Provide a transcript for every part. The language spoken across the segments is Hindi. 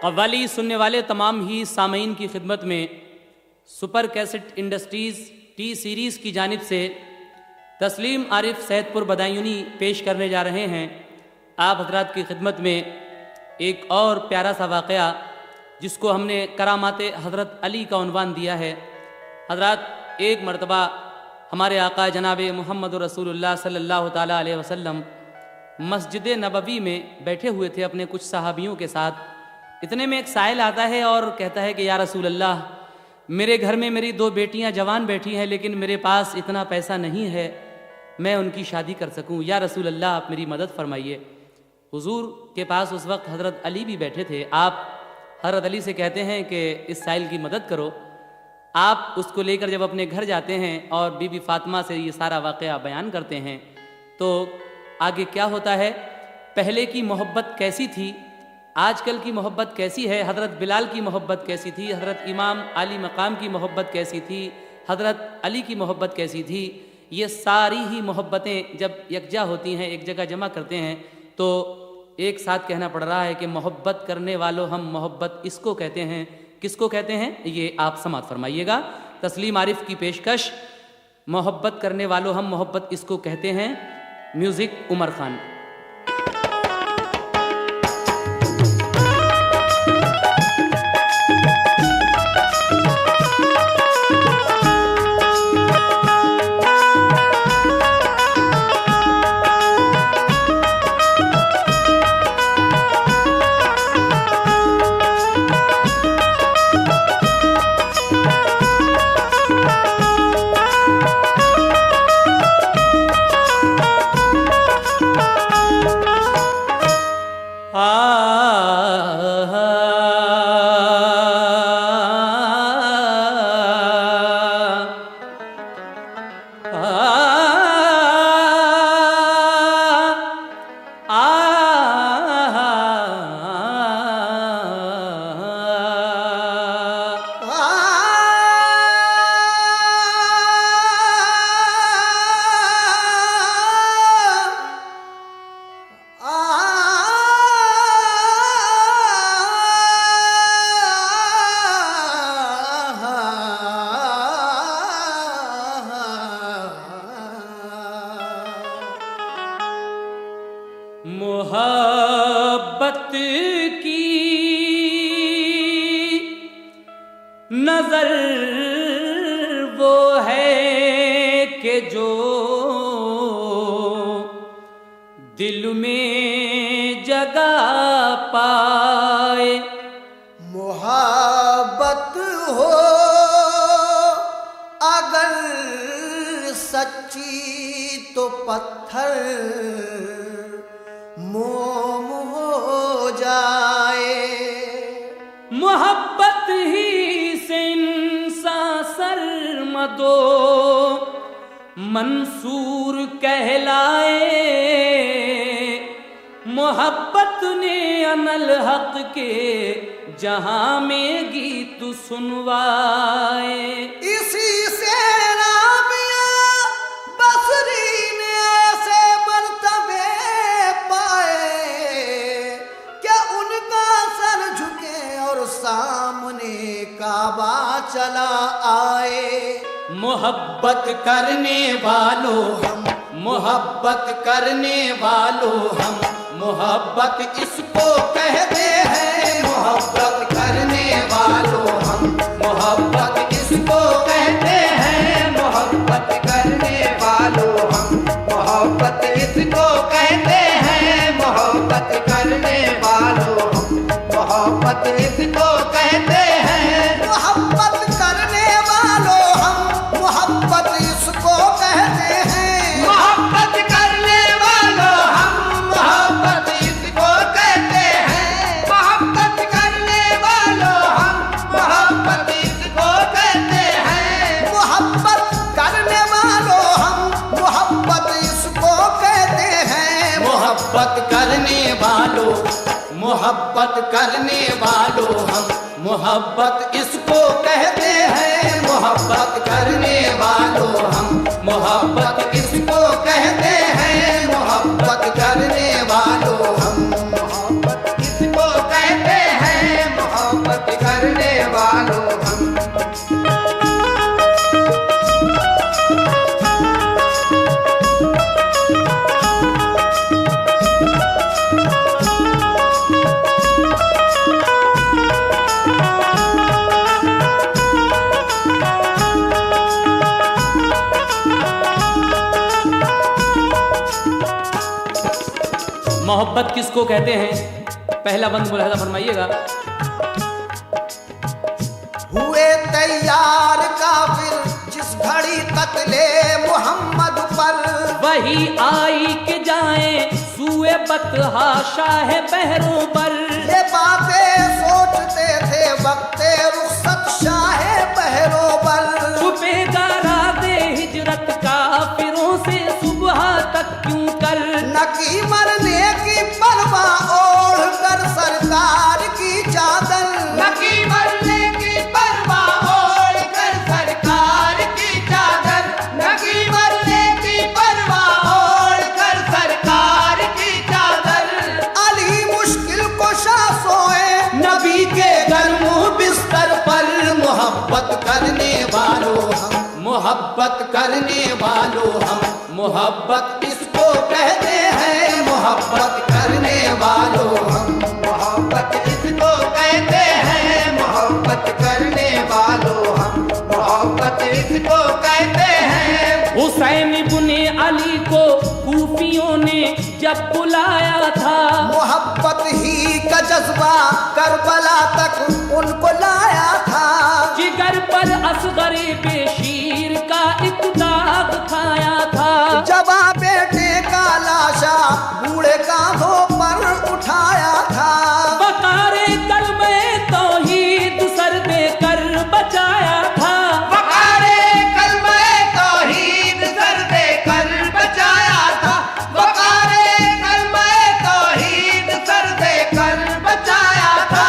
कव्वाली सुनने वाले तमाम ही सामीन की खिदमत में super cassette industries T series की जानिब से तस्लीम आरिफ सैदपुर बदायूनी पेश करने जा रहे हैं आप हजरात की खिदमत में एक और प्यारा सा वाक़या जिसको हमने करामाते हज़रत अली का उन्वान दिया है। हजरात, एक मरतबा हमारे आका जनाब मोहम्मद रसूलुल्लाह सल्लल्लाहु ताला अलैहि वसल्लम मस्जिद नबवी में बैठे हुए थे अपने कुछ सहाबियों के साथ। इतने में एक साइल आता है और कहता है कि या रसूल अल्लाह, मेरे घर में मेरी 2 बेटियां जवान बैठी हैं लेकिन मेरे पास इतना पैसा नहीं है मैं उनकी शादी कर सकूं। या रसूल अल्लाह, आप मेरी मदद फरमाइए। हुजूर के पास उस वक्त हज़रत अली भी बैठे थे। आप हज़रत अली से कहते हैं कि इस साइल की मदद करो। आप उसको लेकर जब अपने घर जाते हैं और बीबी फातिमा से ये सारा वाक़या बयान करते हैं तो आगे क्या होता है, पहले की मोहब्बत कैसी थी, आजकल की मोहब्बत कैसी है, हज़रत बिलाल की मोहब्बत कैसी थी, हज़रत इमाम अली मकाम की मोहब्बत कैसी थी, हज़रत अली की मोहब्बत कैसी थी, ये सारी ही मोहब्बतें जब यकजा होती हैं, एक जगह जमा करते हैं तो एक साथ कहना पड़ रहा है कि मोहब्बत करने वालों हम मोहब्बत इसको कहते हैं। किसको कहते हैं ये आप समाअत फरमाइएगा। तस्लीम आरिफ की पेशकश, मोहब्बत करने वालों हम मोहब्बत इसको कहते हैं। म्यूज़िक उमर खान। मोहब्बत की नजर वो है कि जो दिल में जगह पाए। मोहब्बत हो अगर सच्ची तो पत्थर मोम हो जाए। मोहब्बत ही से इंसान सरमदो मंसूर कहलाए। मोहब्बत ने अनल हक के जहां में गीत सुनवाए। इसी से राबिया बसरी ने ऐसे मर्तबे पाए क्या उनका सर झुके और सामने काबा चला आए। मोहब्बत करने वालों हम, मोहब्बत करने वालों हम, मोहब्बत इसको कहते हैं। मोहब्बत करने वालों हम, मोहब्बत इसको कहते हैं। मोहब्बत करने वालों हम, मोहब्बत इसको कहते हैं। मोहब्बत करने वालों हम, मोहब्बत इसको कहते हैं। मोहब्बत करने वालों हम, मोहब्बत इसको कहते हैं। मोहब्बत करने वालों हम, मोहब्बत इसको कहते हैं। मोहब्बत करने वालों हम, मोहब्बत इसको कहते हैं। मोहब्बत करने वालों हम, मोहब्बत इसको कहते हैं। मोहब्बत करने वालों, मोहब्बत करने वालों हम, मोहब्बत इसको कहते हैं। मोहब्बत करने वालों हम, मोहब्बत इसको कहते हैं। मोहब्बत करने वालों हम, मोहब्बत इसको कहते हैं। मोहब्बत किसको कहते हैं, पहला बंद मुलाहिजा फरमाइएगा। हुए तैयार काफिर जिस घड़ी कत्ले मोहम्मद पर, वही आई के जाए सुए बतहा शाह बहरों पर। ये बातें सोचते थे वक्ते रुखसत शाह बहरों पर। छुपेगा राज़े हिजरत काफिरों से सुबह तक क्यों कर। न की मरने की परवाह ओढ़ कर सरकार की चादर, न की मरने की परवाह ओढ़ कर सरकार की चादर, न की मरने की परवाह ओढ़ कर सरकार की चादर। अली मुश्किल कुशा सोए नबी के गर्म बिस्तर पर। मोहब्बत करने वालों हम, मोहब्बत करने वालों हम, मोहब्बत इसको कहते हैं। मोहब्बत करने वालों हम, मोहब्बत इसको कहते हैं। मोहब्बत करने वालों हम, मोहब्बत इसको कहते हैं। हुसैन इब्ने अली को कूफियों ने जब बुलाया था, मोहब्बत ही का जज्बा करबला तक उनको लाया था। जिगर पर असगरे बेशीर का एक दाग खाया था। जबा बेटे का लाशा बूढ़े कांधों पर उठाया था। वकारे कलमे तौहीद सर देकर बचाया था। वकारे कलमे तौहीद सर देकर बचाया था। वकारे कलमे तौहीद सर देकर बचाया था।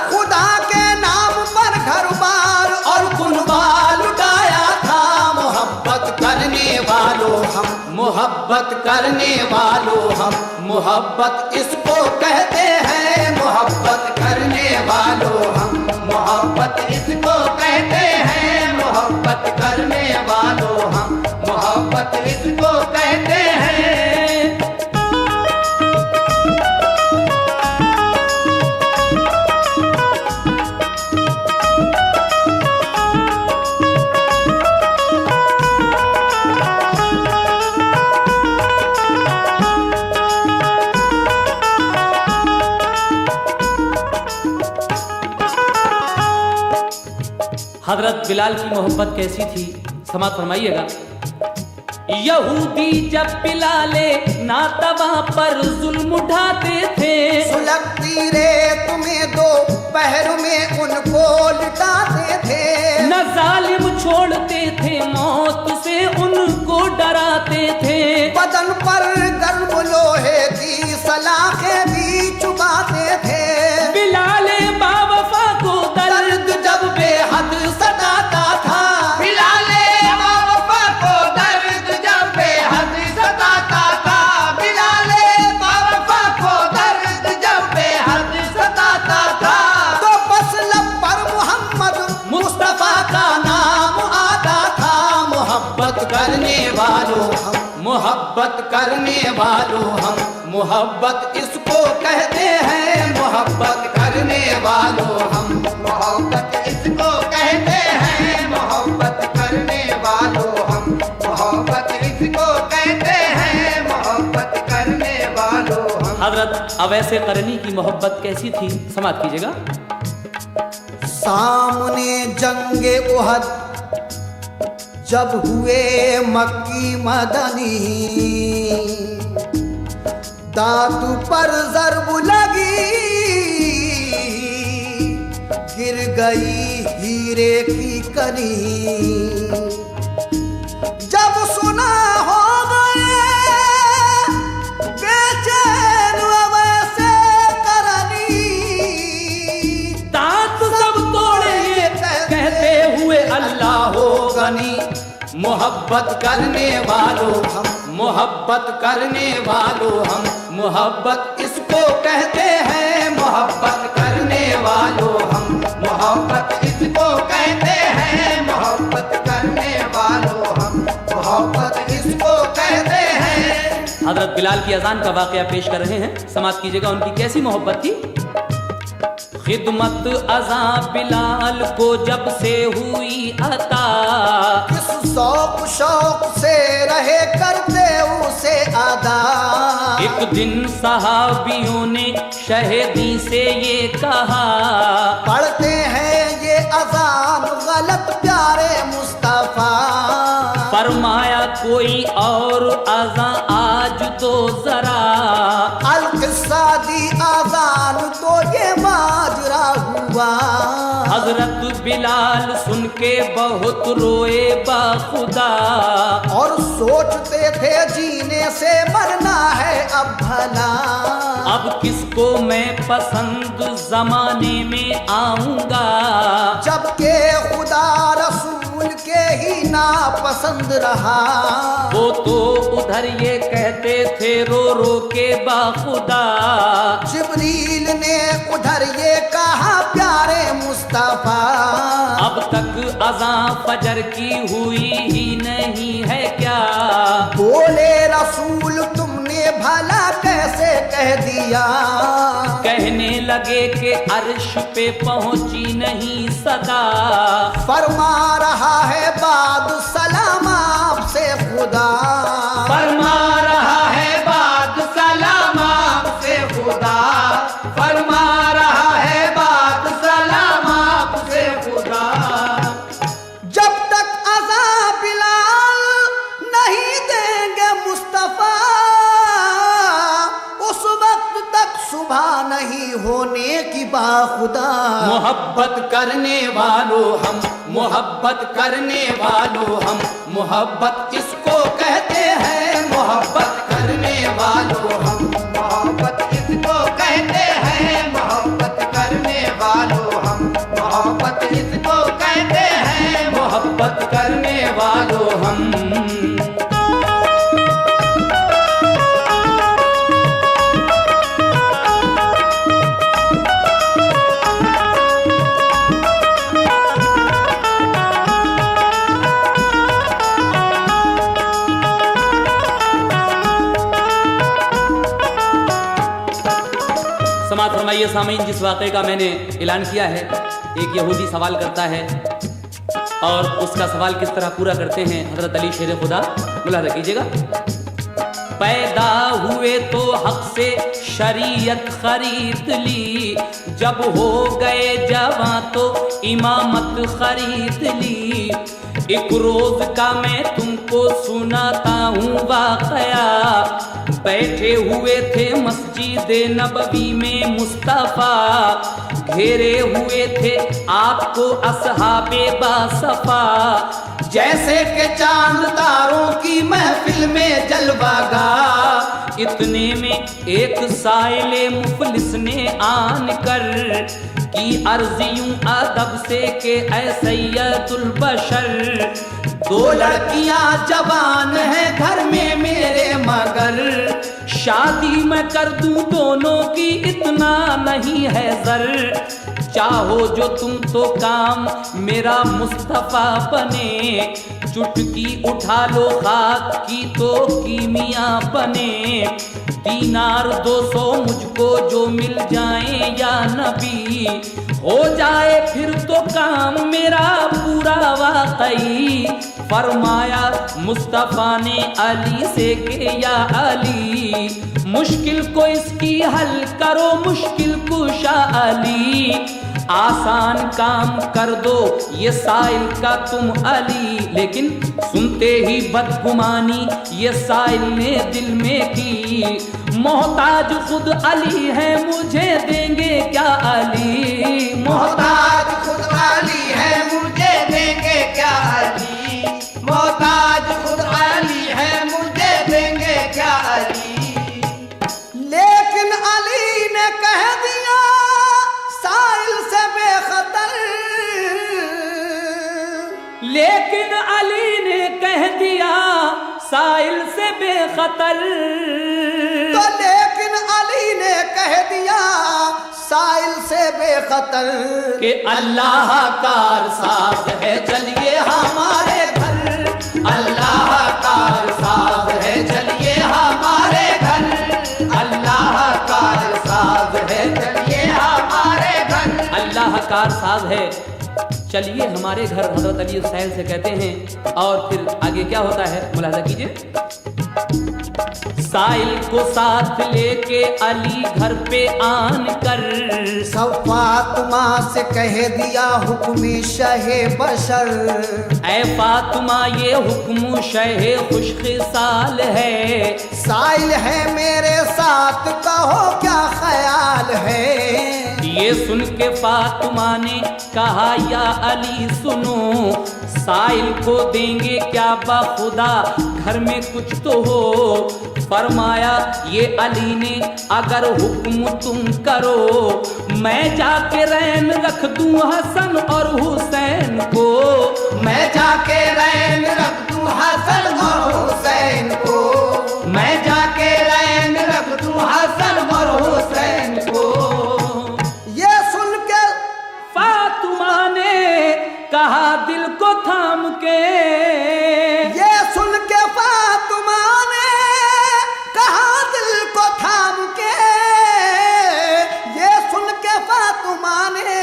खुदा के नाम पर घर बार और कुनबा लुटाया था। मोहब्बत करने वालों हम, मोहब्बत करने वालों हम, मोहब्बत इसको कहते हैं। मोहब्बत करने वालों हम, मोहब्बत इसको कहते हैं। मोहब्बत करने वालों हम, मोहब्बत इसको कहते हैं। हजरत बिलाल की मोहब्बत कैसी थी, समात फरमाइएगा। यहूदी जब बिलाले नातवा पर जुल्म उठाते थे, सुलगती रेत में दो पहर में उनको लिटाते थे। न जालिम छोड़ते थे मौत से उनको डराते थे। बदन पर गर्म लोहे की सलाखें भी चुबाते थे। बिलाले बावफा को दर्द जब बेहद सताता था। बिलाले बावफा को दर्द जब बेहद सताता था। बिलाले बावफा को दर्द जब बेहद सताता था। तो बस लब पर मोहम्मद मुस्तफा का नाम आता था। मोहब्बत करने वालों हम, मोहब्बत करने वालों हम, मोहब्बत इसको कहते हैं। मोहब्बत करने वालों हम, मोहब्बत इसको कहते हैं। मोहब्बत करने वालों हम, मोहब्बत इसको कहते हैं। मोहब्बत करने वालों हम। हजरत अवैसे करनी की मोहब्बत कैसी थी, समात कीजिएगा। सामने जंगे उहद जब हुए मक्की मदनी, दांत पर ज़रब लगी गिर गई हीरे की कनी। जब सुना हो गए बेचैन वैसे करनी, दांत सब तोड़े कहते हुए अल्लाह हो गनी। मोहब्बत करने वालों हम, मोहब्बत करने वालों हम, मोहब्बत इसको कहते हैं। मोहब्बत करने वालों हम, मोहब्बत इसको कहते हैं। मोहब्बत करने वालों हम, मोहब्बत इसको कहते हैं। हजरत बिलाल की अजान का वाकया पेश कर रहे हैं, समात कीजिएगा। उनकी कैसी मोहब्बत थी। खिदमत अज़ा बिलाल को जब से हुई अता, किस शौक शौक से रहे करते उसे अदा। एक दिन सहाबियों ने शहीदी से ये कहा, पढ़ते हैं ये अजान गलत प्यारे मुस्तफा। फरमाया कोई और अज़ां आज तो जरा, अल किस्सा दी अजान तो ये माजरा हुआ। हजरत बिलाल सुन के बहुत रोए बाखुदा, और सोचते थे जीने से मरना है अब भला। अब किसको मैं पसंद जमाने में आऊंगा, जबकि खुदा रसूल के ही नापसंद रहा। वो तो उधर ये कहते थे रो रो के बाखुदा, जिब्रील ने उधर ये कहा प्यारे मुस्तफा। अब तक अज़ां फजर की हुई ही नहीं है क्या, बोले रसूल तुमने भला कैसे कह दिया। कहने लगे कि अर्श पे पहुंची नहीं सदा, फरमा रहा है बाद सलाम आपसे खुदा। फरमा रहा है बाद सलाम आपसे खुदा, फरमा रहा है बाद सलाम आपसे खुदा। जब तक अज़ा बिलाल नहीं देंगे मुस्तफा, उस वक्त तक सुबह नहीं होने की बाखुदा। मोहब्बत करने वालों हम, मोहब्बत करने वालों हम, मोहब्बत किसको कहते हैं, मोहब्बत करने वालों हम, मोहब्बत किसको कहते हैं, मोहब्बत करने वालों हम, मोहब्बत किसको कहते हैं, मोहब्बत करने वालों हम। समाज फरमाइए सामीन, जिस वाक़े का मैंने ऐलान किया है, एक यहूदी सवाल करता है और उसका सवाल किस तरह पूरा करते हैं हज़रत अली शेर खुदा, मुलाहिज़ा कीजिएगा। पैदा हुए तो हक से शरीयत खरीद ली, जब हो गए जवां तो इमामत खरीद ली। एक रोज का मैं तुमको सुनाता हूँ वाक़या, बैठे हुए थे मस्जिद नबवी में मुस्तफ़ा, घेरे हुए थे आपको असहाबे बासफा, जैसे के चांद तारों की महफिल में जलवागा। इतने में एक साइले मुफलिस ने आन कर की अर्ज़ यूं अदब से के ऐ सैयदुल बशर, दो लड़कियां जवान हैं घर में मेरे मगर, शादी मैं कर दूं दोनों की इतना नहीं है जर, चाहो जो तुम तो काम मेरा मुस्तफ़ा बने, चुटकी उठा लो खाक की तो कीमिया बने, दीनार 200 मुझको जो मिल जाए या नबी, हो जाए फिर तो काम मेरा पूरा वाकई। फरमाया मुस्तफ़ा ने अली से के या अली, मुश्किल को इसकी हल करो मुश्किल कुशा अली, आसान काम कर दो ये साइल का तुम अली। लेकिन सुनते ही बदगुमानी ये साइल ने दिल में की, मोहताज खुद अली है मुझे देंगे क्या अली, मोहताज खुद अली है मुझे देंगे क्या अली, मोहताज खुद अली है मुझे देंगे क्या अली। लेकिन अली ने कह दिया साइल से बेखतर, लेकिन अली ने कह दिया साइल से बेखतर, तो लेकिन अली ने कह दिया साइल से बेखतर, कि अल्लाह कार साथ है चलिए हमारे घर, अल्लाह कार साथ है चलिए हमारे घर, अल्लाह कार साथ है चलिए हमारे घर, अल्लाह कार साथ है चलिए हमारे घर, हजरत अली हुसैन से कहते हैं। और फिर आगे क्या होता है मुलाहिज़ा कीजिए। साइल को साथ लेके अली घर पे आन कर सब फातिमा से कह दिया हुक्म शहे बशर। ऐ फातिमा ये हुक्म शहे खुशखिसाल है। साइल है मेरे साथ कहो क्या ख्याल है। ये सुन के फातिमा ने कहा या अली सुनो, साइल को देंगे क्या बाखुदा, घर में कुछ तो हो। फरमाया ये अली ने अगर हुक्म तुम करो, मैं जाके रैन रख दूं हसन और हुसैन को। मैं जाके रैन रख दूं हसन और हुसैन को। मैं जाके रैन रख दूं हसन और हुसैन को। ये सुन के फातिमा ने कहा दिल को थाम के, ये सुन के फातिमा ने कहा दिल को थाम के। ये सुन के फातिमा ने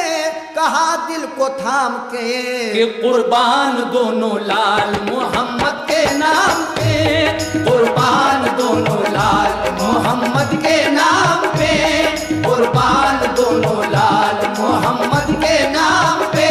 कहा दिल को थाम के कि कुर्बान दोनों लाल मोहम्मद के नाम पे। कुर्बान दोनों लाल मोहम्मद के नाम पे। कुर्बान दोनों लाल मोहम्मद के नाम पे।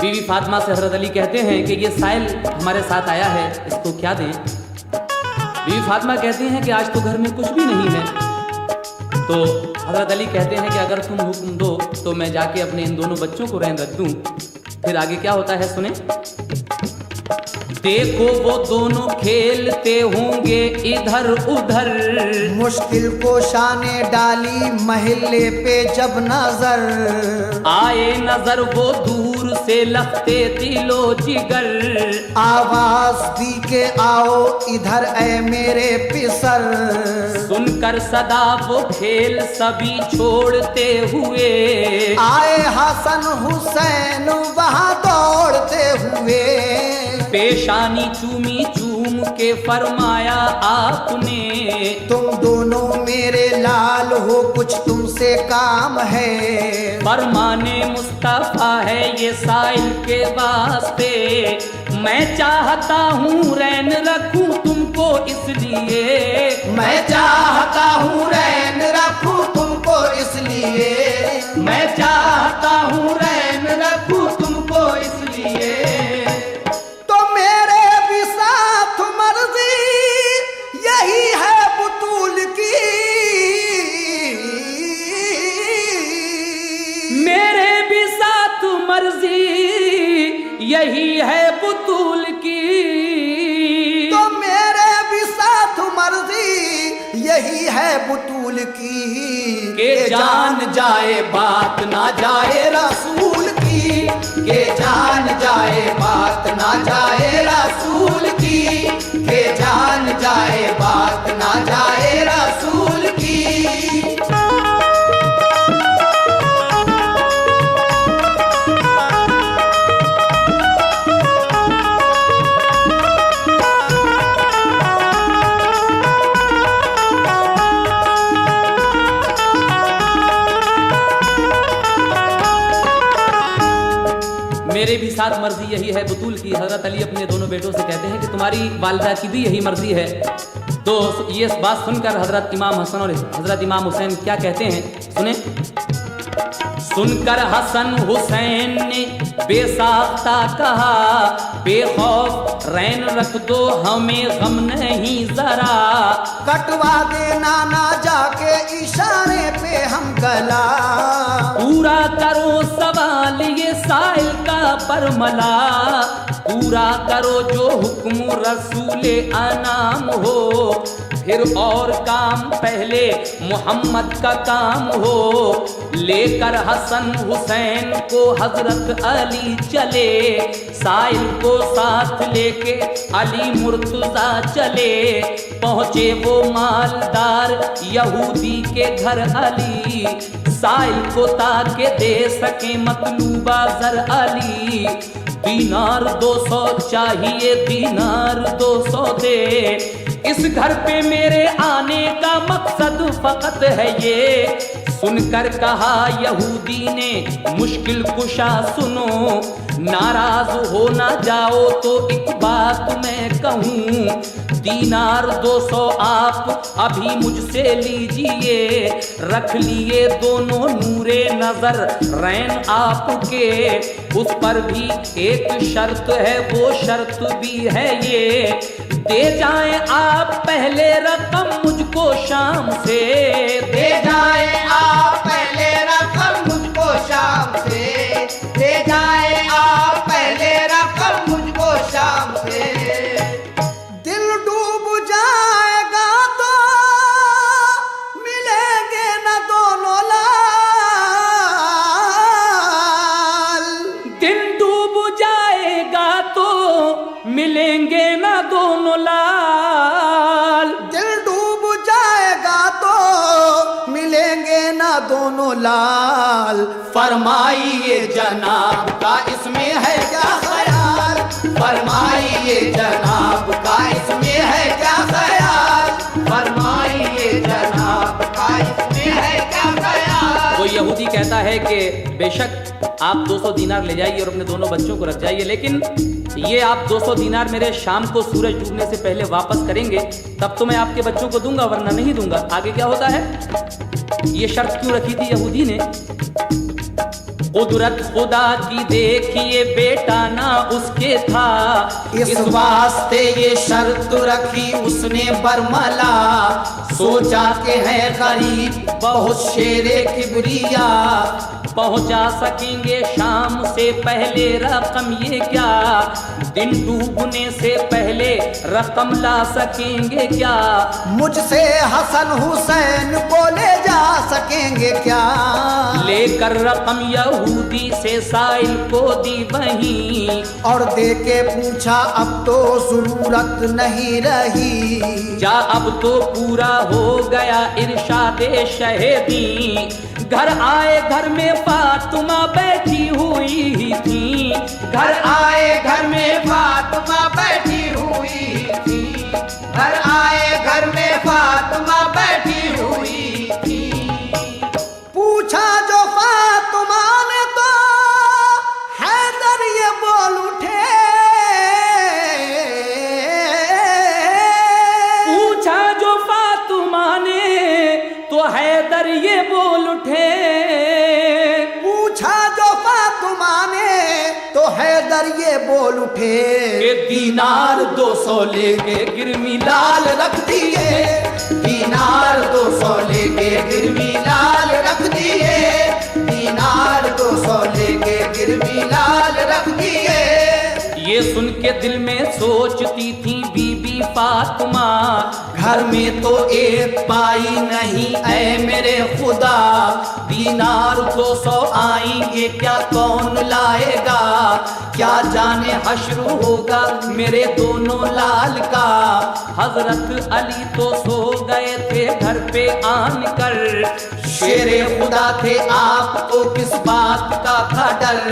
बीवी फातिमा से हजरत अली कहते हैं कि ये साइल हमारे साथ आया है, इसको क्या दें। बीवी फातिमा कहती हैं कि आज तो घर में कुछ भी नहीं है। तो हजरत अली कहते हैं कि अगर तुम हुक्म दो तो मैं जाके अपने इन दोनों बच्चों को रहन रख दूं। फिर आगे क्या होता है सुने। देखो वो दोनों खेलते होंगे इधर उधर, मुश्किल को शाने डाली महल्ले पे जब नजर। आए नजर वो दूर से लगते दिलो जिगर। आवाज दी के आओ इधर ऐ मेरे पिसर। सुनकर सदा वो खेल सभी छोड़ते हुए, आए हसन हुसैन वहां दौड़ते हुए। पेशानी चूमी चूम के फरमाया आपने, तुम दोनों मेरे लाल हो कुछ तुमसे काम है। फरमाने मुस्तफा है ये साइल के वास्ते, मैं चाहता हूँ रैन रखूं तुमको इसलिए। मैं चाहता हूँ रैन रखूं तुमको इसलिए। मैं चाहता हूँ रैन रखूं तुमको इसलिए। तो मेरे भी साथ मर्जी यही है बुतूल की। मेरे भी साथ मर्जी यही है बुतूल की। तो मेरे भी साथ मर्जी यही है बुतूल की। के जान जाए बात ना जाए रसूल की। के जान जाए बात ना जाए रसूल की। के जान जाए बात ना जाए रसूल की। मेरे भी साथ मर्जी यही है बुतूल की। हजरत अली अपने दोनों बेटों से कहते हैं कि तुम्हारी वालिदा की भी यही मर्जी है। तो ये बात सुनकर हजरत इमाम हसन और हजरत इमाम हुसैन क्या कहते हैं सुने। सुनकर हसन हुसैन ने बेसाख्ता कहा, बेखौफ रैन रख दो हमें गम नहीं जरा। कटवा देना ना जाके इशारे पे हम गला। पूरा करो सवाल ये साइल का बरमला। पूरा करो जो हुक्म रसूले अनाम हो। फिर और काम पहले मोहम्मद का काम हो। लेकर हसन हुसैन को हजरत अली चले। साइल को साथ लेके अली मुर्तजा चले। पहुँचे वो मालदार यहूदी के घर अली। साइल को ताके दे सके मतलूबा जर अली। दीनार 200 चाहिए, दीनार 200 दे। इस घर पे मेरे आने का मकसद फकत है ये। सुनकर कहा यहूदी ने मुश्किल कुशा सुनो, नाराज हो ना जाओ तो एक बात मैं कहूँ। दीनार 200 आप अभी मुझसे लीजिए, रख लिए दोनों नूरे नजर रैन आपके। उस पर भी एक शर्त है, वो शर्त भी है ये, दे जाएं आप पहले रकम मुझको शाम से। दे जाए आप पहले रकम मुझको शाम से। दे जाए आप पहले रकम मुझको शाम से। दिल डूब जाएगा तो मिलेंगे न दोनों लाल। दिल डूब जाएगा तो मिलेंगे ना दोनों लाल। दिल डूब जाएगा तो मिलेंगे ना दोनों लाल। फरमाइए जनाब का इसमें है क्या ख्याल। फरमाइए जनाब का इसमें है क्या ख्याल। फरमाइए जनाब का इसमें है क्या ख्याल। वो यहूदी कहता है कि बेशक आप 200 दीनार ले जाइए और अपने दोनों बच्चों को रख जाइए, लेकिन ये आप 200 दीनार मेरे शाम को सूरज डूबने से पहले वापस करेंगे, तब तो मैं आपके बच्चों को दूंगा, वरना नहीं दूंगा। आगे क्या होता है? ये शर्त क्यों रखी थी यहूदी ने? कुदरत खुदा की देखिए बेटा ना उसके था, इस वास्ते ये शर्त रखी उसने बरमला। सोचा के है गरीब बहुत शेरे किबरिया, पहुंचा सकेंगे शाम से पहले रकम ये क्या, दिन डूबने से पहले रकम ला सकेंगे क्या, मुझसे हसन हुसैन को ले जा सकेंगे क्या। लेकर रकम यहूदी से साइल को दी वहीं, और दे के पूछा अब तो जरूरत नहीं रही, जा अब तो पूरा हो गया इरशादे शहीदी। घर आए घर में फातिमा बैठी हुई थी, घर आए घर में फातिमा बैठी हुई थी, घर आए घर में फातिमा बैठी हुई थी। पूछा जो फातिमा ने तो हैदर ये बोल उठे, पूछा जो फातिमा ने तो हैदर ये बोल उठे, पूछा जो फातिमा ने तो हैदर ये बोल उठे, कि दीनार 200 लेके गिरमी लाल रख दिए, दीनार 200 लेके गिरवी लाल रख दिए, दीनार 200 लेके गिरवी लाल रख दिए। ये सुन के दिल में सोचती थी बीबी फातिमा, घर में तो एक पाई नहीं ऐ मेरे खुदा, दीनार 200 आएंगे क्या कौन लाएगा, क्या जाने हश्र होगा मेरे दोनों लाल का। हजरत अली तो सो गए थे घर पे आन कर, शेरे खुदा थे आपको किस बात का था डर,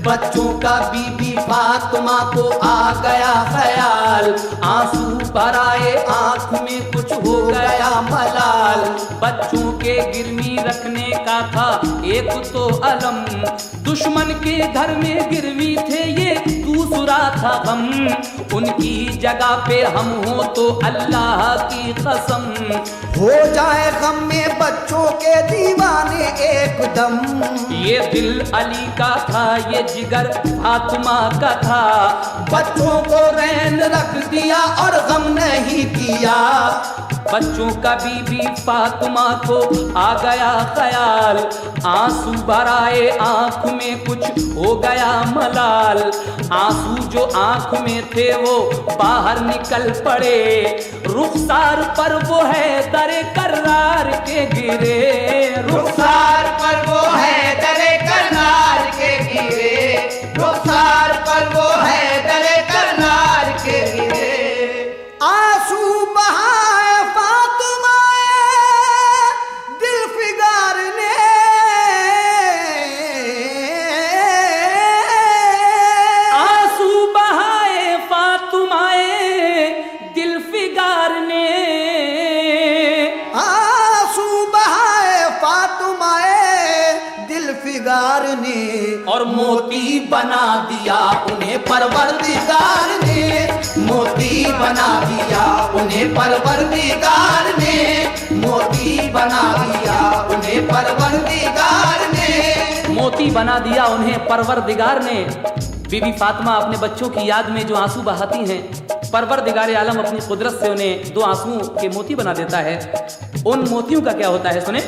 बच्चों का बीबी फातिमा को आ गया ख्याल, आंसू भर आए आंख में कुछ हो गया मलाल। बच्चों के गिरवी रखने का था एक तो अलम, दुश्मन के घर में गिरवी थे ये दूसरा था गम, उनकी जगह पे हम हो तो अल्लाह की कसम, हो जाए गम में बच्चों के दीवाने एकदम। ये दिल अली का था ये जिगर फातिमा का था, बच्चों को रैन रख दिया और गम नहीं किया, बच्चों का बीबी फातिमा को आ गया ख्याल, आंसू भर आए आंख में कुछ हो गया मलाल, आंसू जो आंख में थे वो बाहर निकल पड़े, रुखसार पर वो है दरे करार के गिरे, रुखसार पर वो है दरे करार के गिरे, रुखसार पर वो है दरे करार के गिरे। आंसू बहाए फातिमा दिल फिगार ने, मोती बना दिया उन्हें परवरदिगार ने, मोती बना दिया उन्हें परवरदिगार ने, मोती बना दिया उन्हें परवरदिगार ने। मोती बना दिया उन्हें परवरदिगार ने। बीबी फातिमा अपने बच्चों की याद में जो आंसू बहाती हैं, परवरदिगार आलम अपनी कुदरत से उन्हें दो आंसुओं के मोती बना देता है। उन मोतियों का क्या होता है, सुने।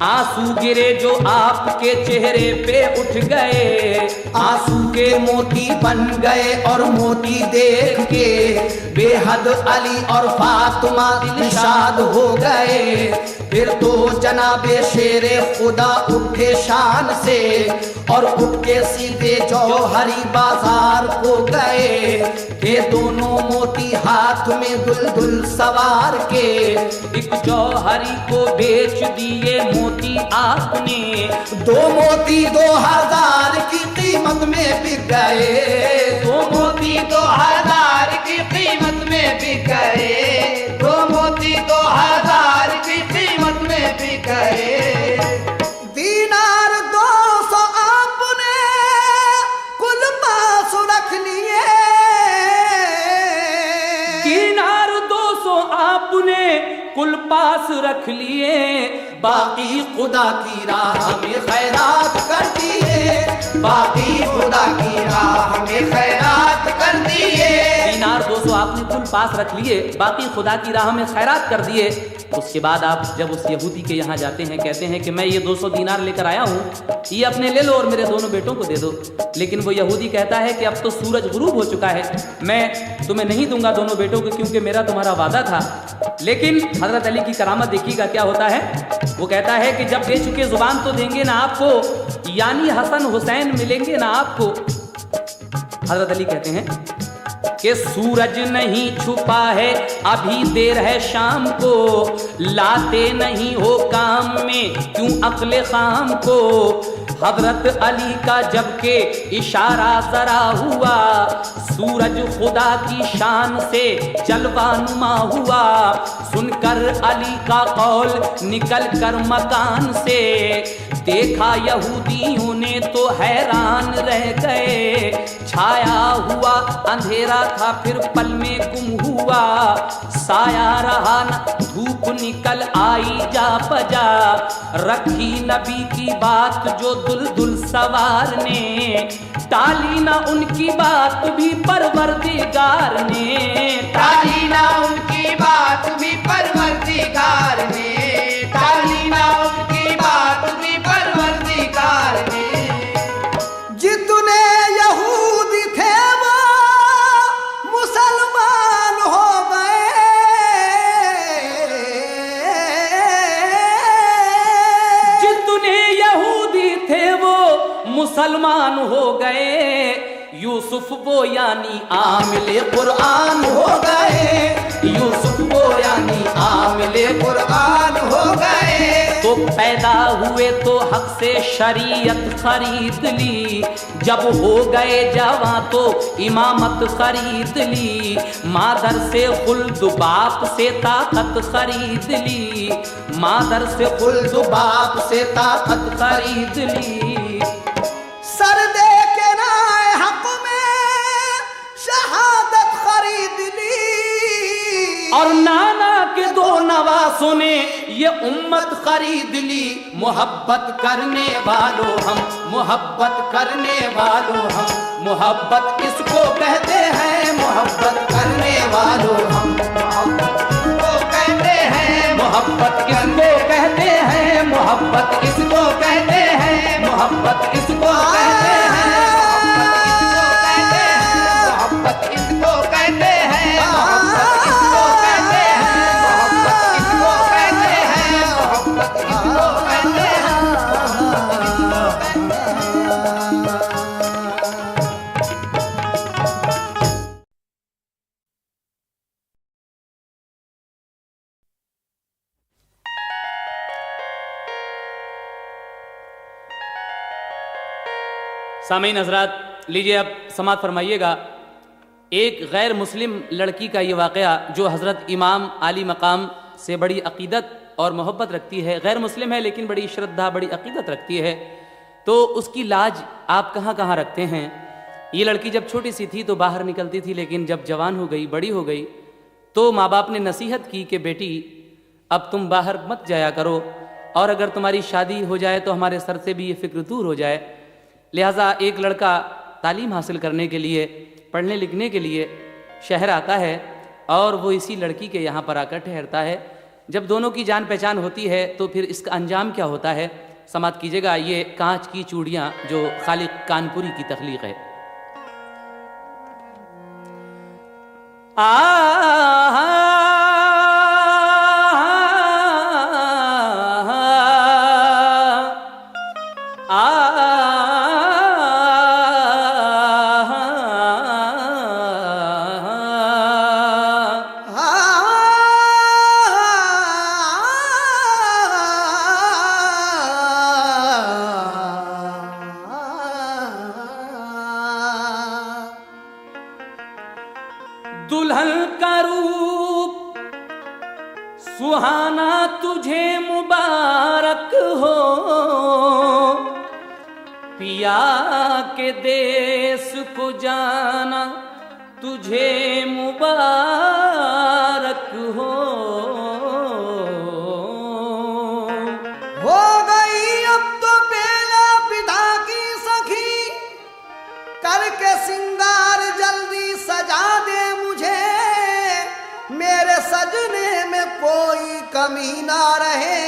आंसू गिरे जो आपके चेहरे पे उठ गए, आंसू के मोती बन गए और मोती देख के बेहद अली और फातिमा दिलशाद हो गए। फिर तो जनाबे शेरे खुदा उठे शान से और उठ के सीधे जौहरी बाजार को गए। ये दोनों मोती हाथ में दुल्दुल सवार के एक जौहरी को बेच दिए मोती आपने। दो मोती 2000 की कीमत में बिक गए, दो मोती 2000 की कीमत में बिक गए, दो मोती 2000 की कीमत में बिक गए। दीनार 200 आपने कुल पास रख लिए, दीनार 200 आपने कुल पास रख लिए, बाकी खुदा की राह में खैरात कर दिए, बाकी खुदा की राह में खैरात कर दिए। दीनार 200 आपने कुल पास रख लिए, बाकी खुदा की राह में खैरात कर दिए। उसके बाद आप जब उस यहूदी के यहाँ जाते हैं, कहते हैं कि मैं ये 200 दीनार लेकर आया हूँ, ये अपने ले लो और मेरे दोनों बेटों को दे दो। लेकिन वो यहूदी कहता है कि अब तो सूरज गुरूब हो चुका है, मैं तुम्हें नहीं दूंगा दोनों बेटों को, क्योंकि मेरा तुम्हारा वादा था। लेकिन हजरत अली की करामत देखिएगा क्या होता है। वो कहता है कि जब दे चुके जुबान तो देंगे ना आपको, यानी हसन हुसैन मिलेंगे ना आपको। हजरत अली कहते हैं कि सूरज नहीं छुपा है अभी देर है शाम को, लाते नहीं हो काम में क्यों अक्ल खाम को। हजरत अली का जबकि इशारा जरा हुआ, सूरज खुदा की शान से जलवा नुमा हुआ। सुनकर अली का कौल निकल कर मकान से, देखा यहूदियों ने तो हैरान रह गए। छाया हुआ अंधेरा था फिर पल में गुम हुआ, साया रहा न धूप निकल आई जा बजा। रखी नबी की बात जो दुल्दुल सवार ने, टाली ना उनकी बात भी परवरदिगार ने, टाली ना उनकी बात भी परवरदिगार ने, टाली ना उनकी बात भी परवरदिगार ने। जितने यहूदी थे वो मुसलमान हो गए, जितने यहूदी थे वो मुसलमान हो गए। यूसुफ वो यानी आमिले कुरान हो गए, यूसुफ वो यानी आमिले कुरान हो गए। तो पैदा हुए तो हक से शरीयत खरीद ली, जब हो गए जवां तो इमामत खरीद ली। मादर से खुल्द बाप से ताकत खरीद ली, मादर से खुल्द बाप से ताकत खरीद ली। सर दे के नाए हक में शहादत खरीद ली, और नाना के दो नवासों ने ये उम्मत खरीद ली। मोहब्बत करने वालों हम, मोहब्बत करने वालों हम, मोहब्बत किसको कहते हैं, मोहब्बत करने वालों हम, मोहब्बत किसको कहते हैं, मोहब्बत किसको कहते हैं, मोहब्बत किसको कहते हैं, मोहब्बत किसको कहते हैं, मोहब्बत किसको कहते हैं, मोहब्बत किसको कहते हैं, मोहब्बत किसको कहते हैं, मोहब्बत किसको कहते हैं, सामीन हजरात, लीजिए अब समात फरमाइएगा। एक गैर मुस्लिम लड़की का ये वाक़या जो हज़रत इमाम आली मकाम से बड़ी अक़ीदत और मोहब्बत रखती है, गैर मुस्लिम है लेकिन बड़ी श्रद्धा बड़ी अक़ीदत रखती है। तो उसकी लाज आप कहाँ कहाँ रखते हैं। ये लड़की जब छोटी सी थी तो बाहर निकलती थी, लेकिन जब जवान हो गई, बड़ी हो गई, तो माँ बाप ने नसीहत की कि बेटी अब तुम बाहर मत जाया करो, और अगर तुम्हारी शादी हो जाए तो हमारे सर से भी ये फिक्र दूर हो जाए। लिहाजा एक लड़का तालीम हासिल करने के लिए, पढ़ने लिखने के लिए शहर आता है और वो इसी लड़की के यहाँ पर आकर ठहरता है। जब दोनों की जान पहचान होती है तो फिर इसका अंजाम क्या होता है, समाप्त कीजिएगा। ये कांच की चूड़ियाँ जो खालिक कानपुरी की तख्लीक है। दुल्हन का रूप सुहाना तुझे मुबारक हो, पिया के देश को जाना तुझे मुबारक हो। गई अब तो बेला पिता की सखी, करके सिंगार जल्दी सजा दे मुझे, मेरे सजने में कोई कमी ना रहे,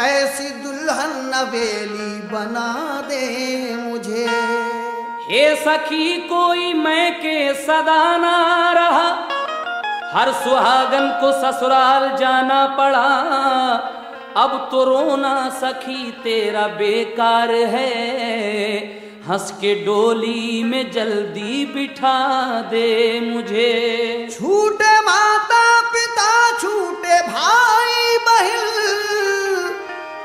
ऐसी दुल्हन नवेली बना दे मुझे। हे सखी कोई मैं के सदा ना रहा, हर सुहागन को ससुराल जाना पड़ा, अब तो रोना सखी तेरा बेकार है, हंस के डोली में जल्दी बिठा दे मुझे। छूटे माता पिता, छूटे भाई बहन,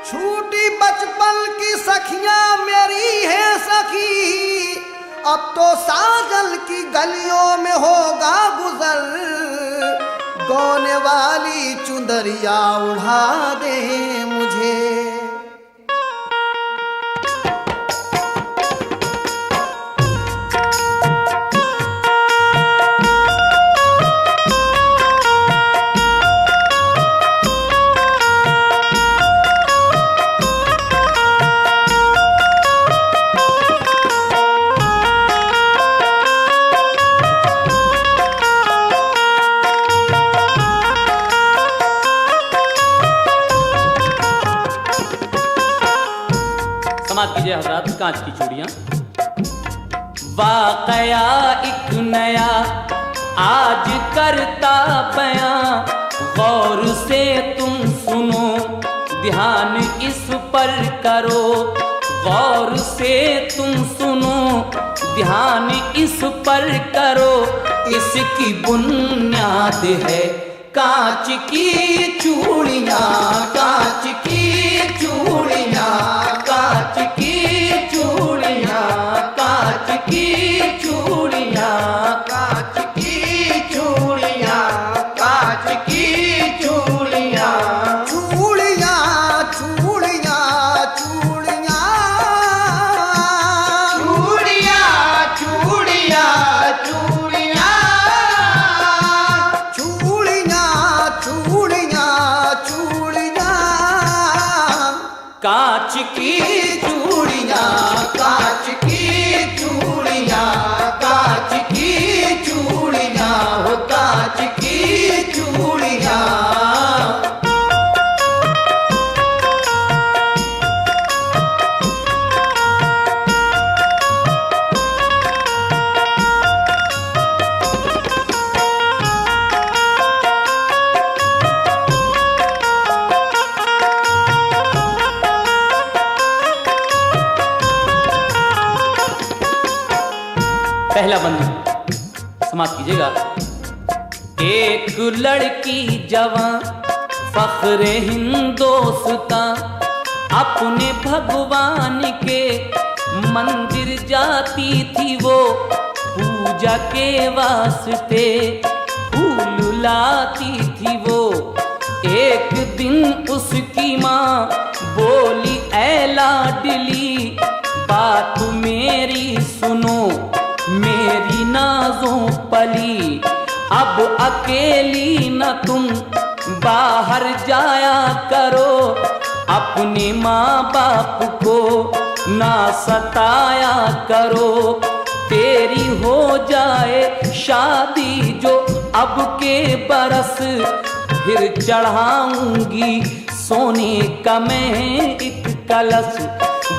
छूटी बचपन की सखियां मेरी है सखी, अब तो साजल की गलियों में होगा गुजर, गौने वाली चुंदरिया उड़ा दे मुझे। समाप्त कीजिए हजरात कांच की चूड़ियां। वाकया एक नया आज करता बयां, गौर से तुम सुनो, ध्यान इस पर करो, गौर से तुम सुनो, ध्यान इस पर करो, इसकी बुनियाद है कांच की चूड़ियां, कांच की चूड़ियां, कांच की चूड़ियां, कांच की चूड़ियां, कांच की चूड़ियां, कांच की चूड़ियां, चूड़ियां चूड़ियां चूड़ियां, चूड़ियां चूड़ियां चूड़ियां, चूड़ियां चूड़ियां, कांच की चूड़ियां, कांच की चूड़ियां, कांच की चूड़ियां, हो कांच की चूड़ियां। पहला बंद समाप्त कीजिएगा। एक लड़की जवां फख्रे हिंदोस्तां, अपने भगवान के मंदिर जाती थी वो, पूजा के वास्ते फूल लाती थी वो। एक दिन उसकी माँ बोली ऐ लाडली, अब अकेली न तुम बाहर जाया करो, अपने माँ बाप को ना सताया करो। तेरी हो जाए शादी जो अब के बरस, फिर चढ़ाऊंगी सोने का मैं एक कलश।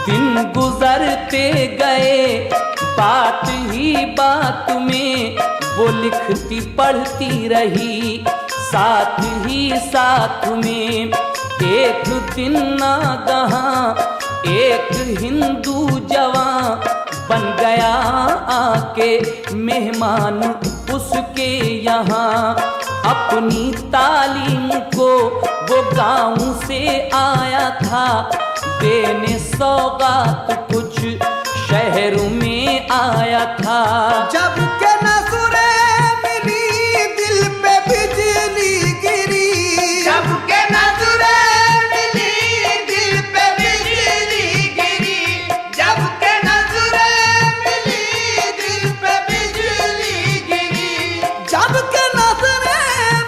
दिन गुजरते गए बात ही बात में, वो लिखती पढ़ती रही साथ ही साथ में। एक दिन नागहां एक हिंदू जवान बन गया आके मेहमान उसके यहाँ। अपनी तालीम को वो गाँव से आया था, देने सौगात कुछ शहर में आया था। जब के नज़रे मिली दिल पे बिजली गिरी, जब के नज़रे मिली दिल पे बिजली गिरी, जब के नज़रे मिली दिल पे बिजली गिरी, जब के नज़रे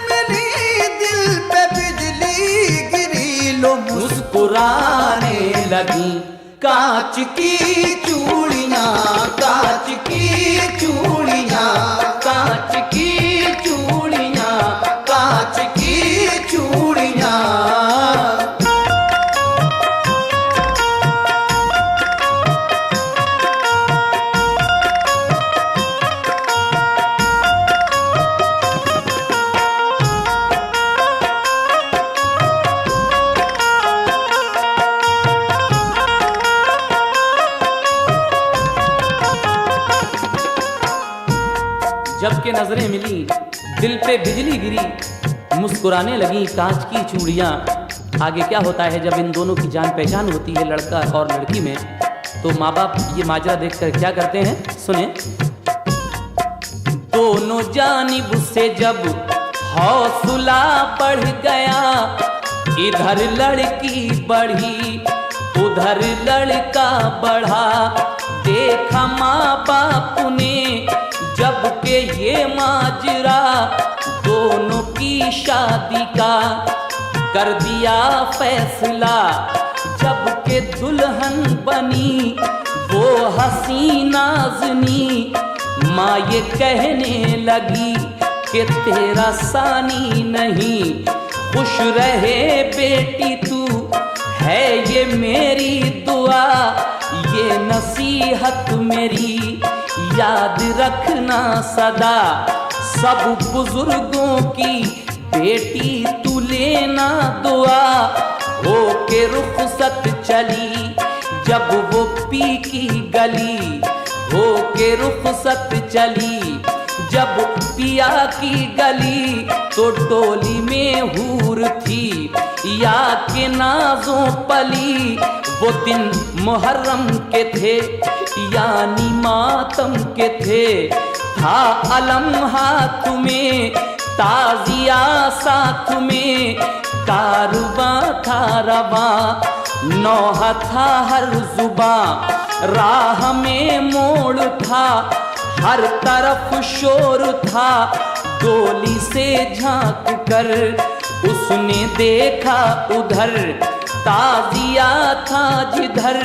मिली दिल पे बिजली गिरी। लो मुस्कुराने लगी कांच की चूड़ियां, कांच की चूड़ियां, कांच की चूड़ियां, कांच की चूड़ियां। जब के नजरें मिली दिल पे बिजली गिरी, मुस्कुराने लगी कांच की चूड़ियां। आगे क्या होता है जब इन दोनों की जान पहचान होती है लड़का और लड़की में, तो माँ बाप ये माजरा देखकर क्या करते हैं, सुने। दोनों जानिब से जब हौसला बढ़ गया, इधर लड़की बढ़ी उधर लड़का बढ़ा। देखा माँ बाप ने जब के ये माजरा, दोनों की शादी का कर दिया फैसला। जब के दुल्हन बनी वो हसी नाज़नी, माँ ये कहने लगी कि तेरा सानी नहीं। खुश रहे बेटी तू है ये मेरी दुआ, ये नसीहत मेरी याद रखना सदा। सब बुजुर्गों की बेटी तू लेना दुआ, हो के रुखसत चली जब वो पी की गली, हो के रुखसत चली जब पिया की गली। तो डोली में हूर थी या के नाजों पली, वो दिन मुहर्रम के थे यानी मातम के थे। था अलम हाथ में ताजिया साथ में, कारवां था रवा नौहा था हर जुबां। राह में मोड़ था हर तरफ शोर था, डोली से झांक कर उसने देखा उधर। ताजिया था जिधर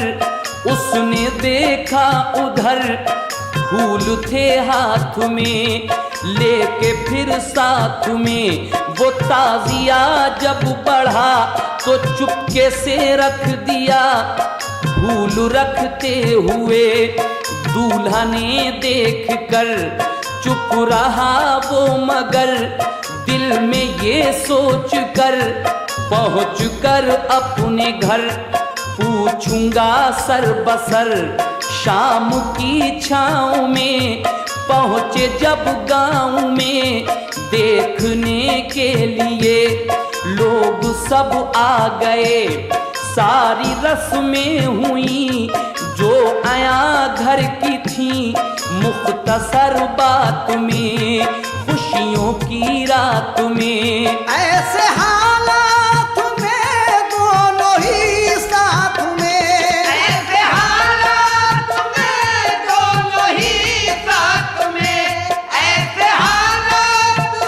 उसने देखा उधर, फूल थे हाथ में लेके फिर साथ में। वो ताजिया जब बढ़ा तो चुपके से रख दिया, फूल रखते हुए दूल्हा ने देख कर चुप रहा वो मगर। दिल में ये सोच कर पहुँच कर अपने घर, पूछूंगा सर बसर शाम की छाँव में। पहुँचे जब गाँव में देखने के लिए, लोग सब आ गए सारी रस्में हुई जो आया घर की थी। मुख्तसर बात में खुशियों की रात में, ऐसे हालात में दोनों ही साथ में, ऐसे हालात में दोनों ही साथ में, ऐसे हालात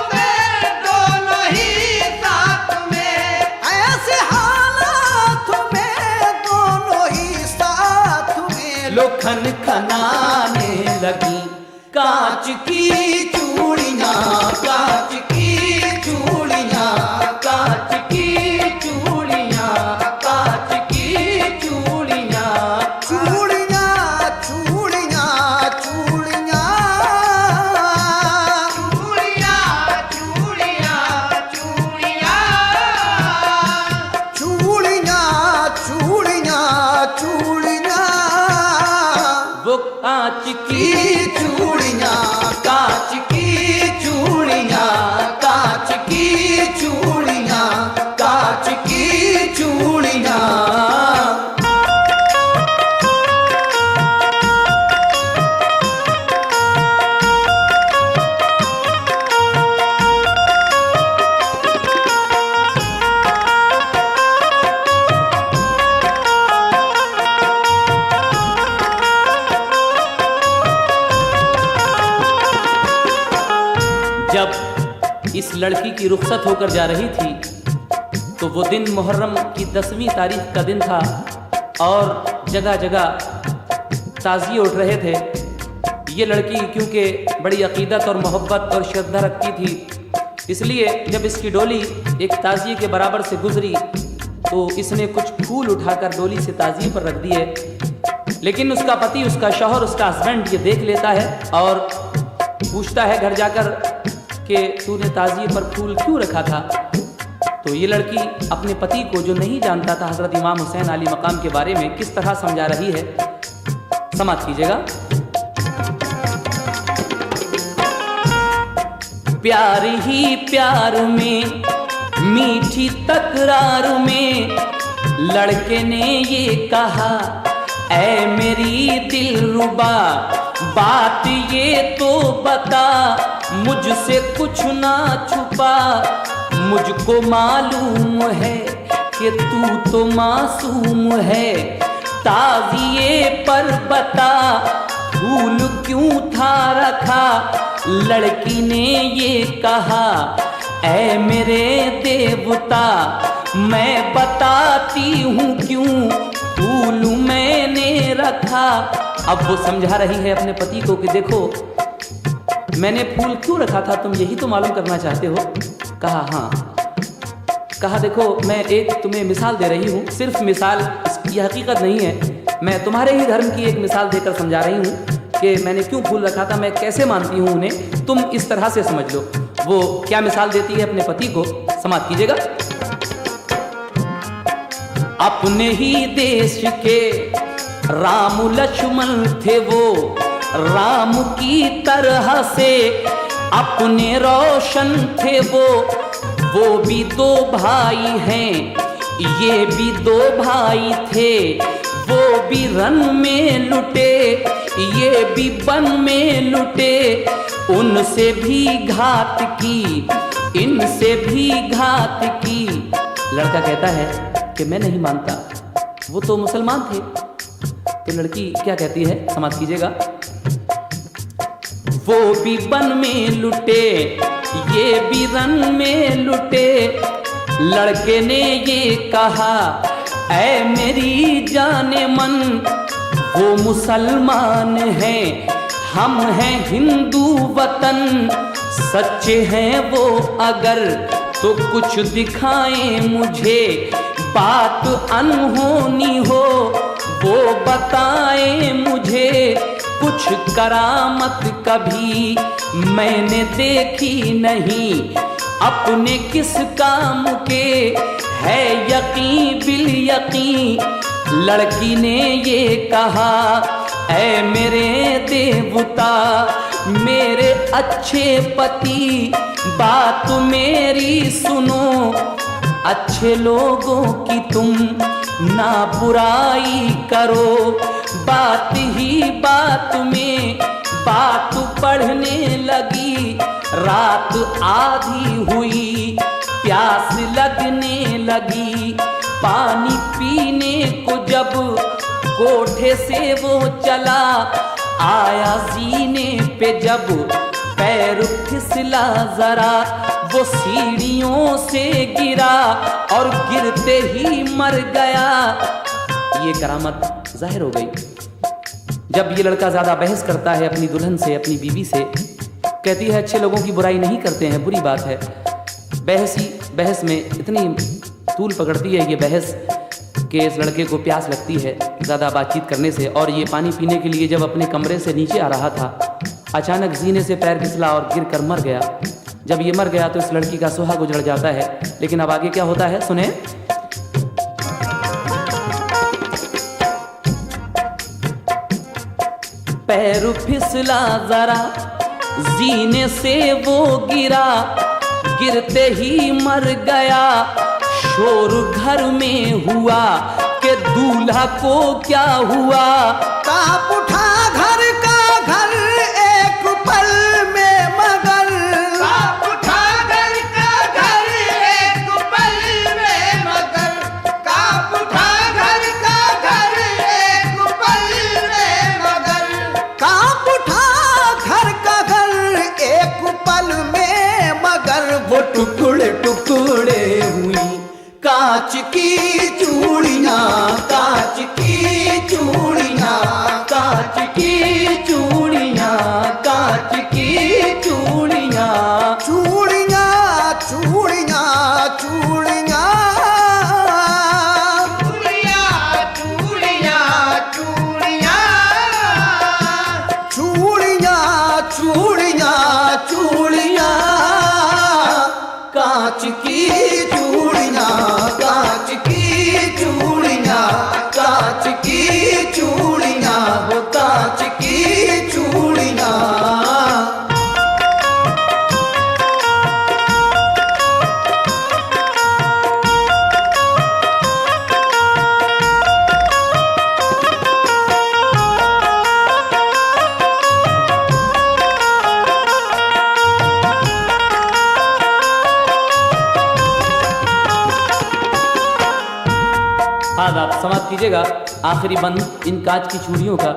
कांच की चूड़ियां, कांच की चूड़ियां, कांच की चूड़ियां, कांच की चूड़ियां, चूड़ियां, चूड़ियां, चूड़ियां, चूड़ियां, चूड़ियां, चूड़ियां, चूड़ियां, चूड़ियां, वो कांच की चूड़ियां, कांच की चूड़ियां, कांच की चूड़ियां, कांच की चूड़ियां। जब इस लड़की की रुखसत होकर जा रही थी तो वो दिन मुहर्रम की 10वीं तारीख का दिन था और जगह जगह ताज़िए उठ रहे थे। ये लड़की क्योंकि बड़ी अकीदत और मोहब्बत और श्रद्धा रखती थी, इसलिए जब इसकी डोली एक ताज़िए के बराबर से गुजरी तो इसने कुछ फूल उठाकर डोली से ताज़िए पर रख दिए। लेकिन उसका पति, उसका शौहर, उसका हस्बैंड ये देख लेता है और पूछता है घर जाकर कि तूने ताज़िए पर फूल क्यों रखा था। तो ये लड़की अपने पति को, जो नहीं जानता था हज़रत इमाम हुसैन आली मकाम के बारे में, किस तरह समझा रही है, समाप्त कीजिएगा। प्यार ही प्यार में, मीठी तकरार में, लड़के ने ये कहा, ऐ मेरी दिलरुबा बात ये तो बता, मुझसे कुछ ना छुपा, मुझको मालूम है कि तू तो मासूम है, ताज़िए पर बता फूल क्यों था रखा। लड़की ने ये कहा, ऐ मेरे देवता मैं बताती हूँ क्यों फूल मैंने रखा। अब वो समझा रही है अपने पति को कि देखो मैंने फूल क्यों रखा था, तुम यही तो मालूम करना चाहते हो। कहा हाँ। कहा देखो मैं एक तुम्हें मिसाल दे रही हूँ, सिर्फ मिसाल, ये हकीकत नहीं है, मैं तुम्हारे ही धर्म की एक मिसाल देकर समझा रही हूँ कि मैंने क्यों फूल रखा था, मैं कैसे मानती हूँ उन्हें, तुम इस तरह से समझ लो। वो क्या मिसाल देती है अपने पति को, समाप्त कीजिएगा। अपने ही देश के राम लक्ष्मण थे वो, राम की तरह से अपने रोशन थे वो भी दो भाई हैं, ये भी दो भाई थे, वो भी रन में लुटे, ये भी बन में लुटे, उनसे भी घात की, इनसे भी घात की। लड़का कहता है कि मैं नहीं मानता, वो तो मुसलमान थे। तो लड़की क्या कहती है, समाप्त कीजिएगा। वो भी बन में लुटे, ये भी रन में लुटे, लड़के ने ये कहा, ऐ मेरी जाने मन वो मुसलमान हैं, हम हैं हिंदू वतन, सच्चे हैं वो अगर तो कुछ दिखाएं मुझे, बात अनहोनी हो वो बताएं मुझे, कुछ करामत कभी मैंने देखी नहीं, अपने किस काम के है यकीन बिल यकीन। लड़की ने ये कहा, ऐ मेरे देवता मेरे अच्छे पति बात मेरी सुनो, अच्छे लोगों की तुम ना बुराई करो, बात ही बात में बात बढ़ने लगी, रात आधी हुई प्यास लगने लगी, पानी पीने को जब कोठे से वो चला, आया सीने पे जब पैर फिसला जरा, वो सीढ़ियों से गिरा और गिरते ही मर गया। ये करामत जाहिर हो गई। जब ये लड़का ज्यादा बहस करता है अपनी दुल्हन से, अपनी बीवी से, कहती है अच्छे लोगों की बुराई नहीं करते हैं, बुरी बात है। बहस में इतनी तूल पकड़ती है ये बहस कि इस लड़के को प्यास लगती है ज़्यादा बातचीत करने से, और ये पानी पीने के लिए जब अपने कमरे से नीचे आ रहा था, अचानक जीने से पैर फिसला और गिर कर मर गया। जब ये मर गया तो इस लड़की का सुहाग उजड़ जाता है। लेकिन अब आगे क्या होता है सुने। पैर फिसला जरा जीने से वो गिरा, गिरते ही मर गया। शोर घर में हुआ कि दूल्हा को क्या हुआ। कांप उठा घर का घर एक पल में मगर, कांप उठा घर का घर एक पल में मगर, कांप उठा घर का घर एक पल में मगर, कांप उठा घर का घर एक पल में मगर। वो टुकड़े टुकड़े हुई कांच की चूड़ियां, कांच की चूड़ियां, कांच की चूड़ियां, कांच की चूड़ियां, चूड़ियां चूड़ियां चूड़ियां, चूड़ियां चूड़ियां चूड़ियां, चूड़ियां चूड़ियां, कांच की चूड़ियां, कांच की चूड़ियां, कांच की चूड़ियां, वो कांच की चूड़ियां। आज आप समाप्त कीजिएगा आखिरी बंद इन कांच की चूड़ियों का।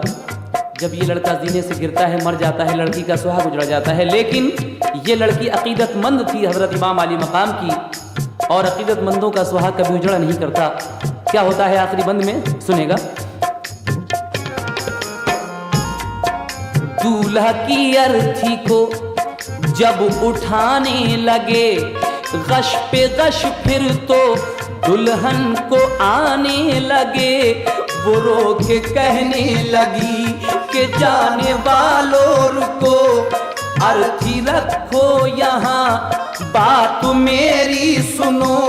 जब ये लड़का जीने से गिरता है, मर जाता है, लड़की का सुहाग उजड़ जाता है। लेकिन ये लड़की अकीदतमंद थी हजरत इमाम अली मकाम की, और अकीदतमंदों का सुहाग कभी उजड़ा नहीं करता। क्या होता है आखिरी बंद में सुनेगा। दूल्हा की अर्थी को जब उठाने लगे, गश पे गश फिर तो दुल्हन को आने लगे। वो रो के कहने लगी कि जाने वालों रुको, अर्थी रखो यहाँ, बात मेरी सुनो।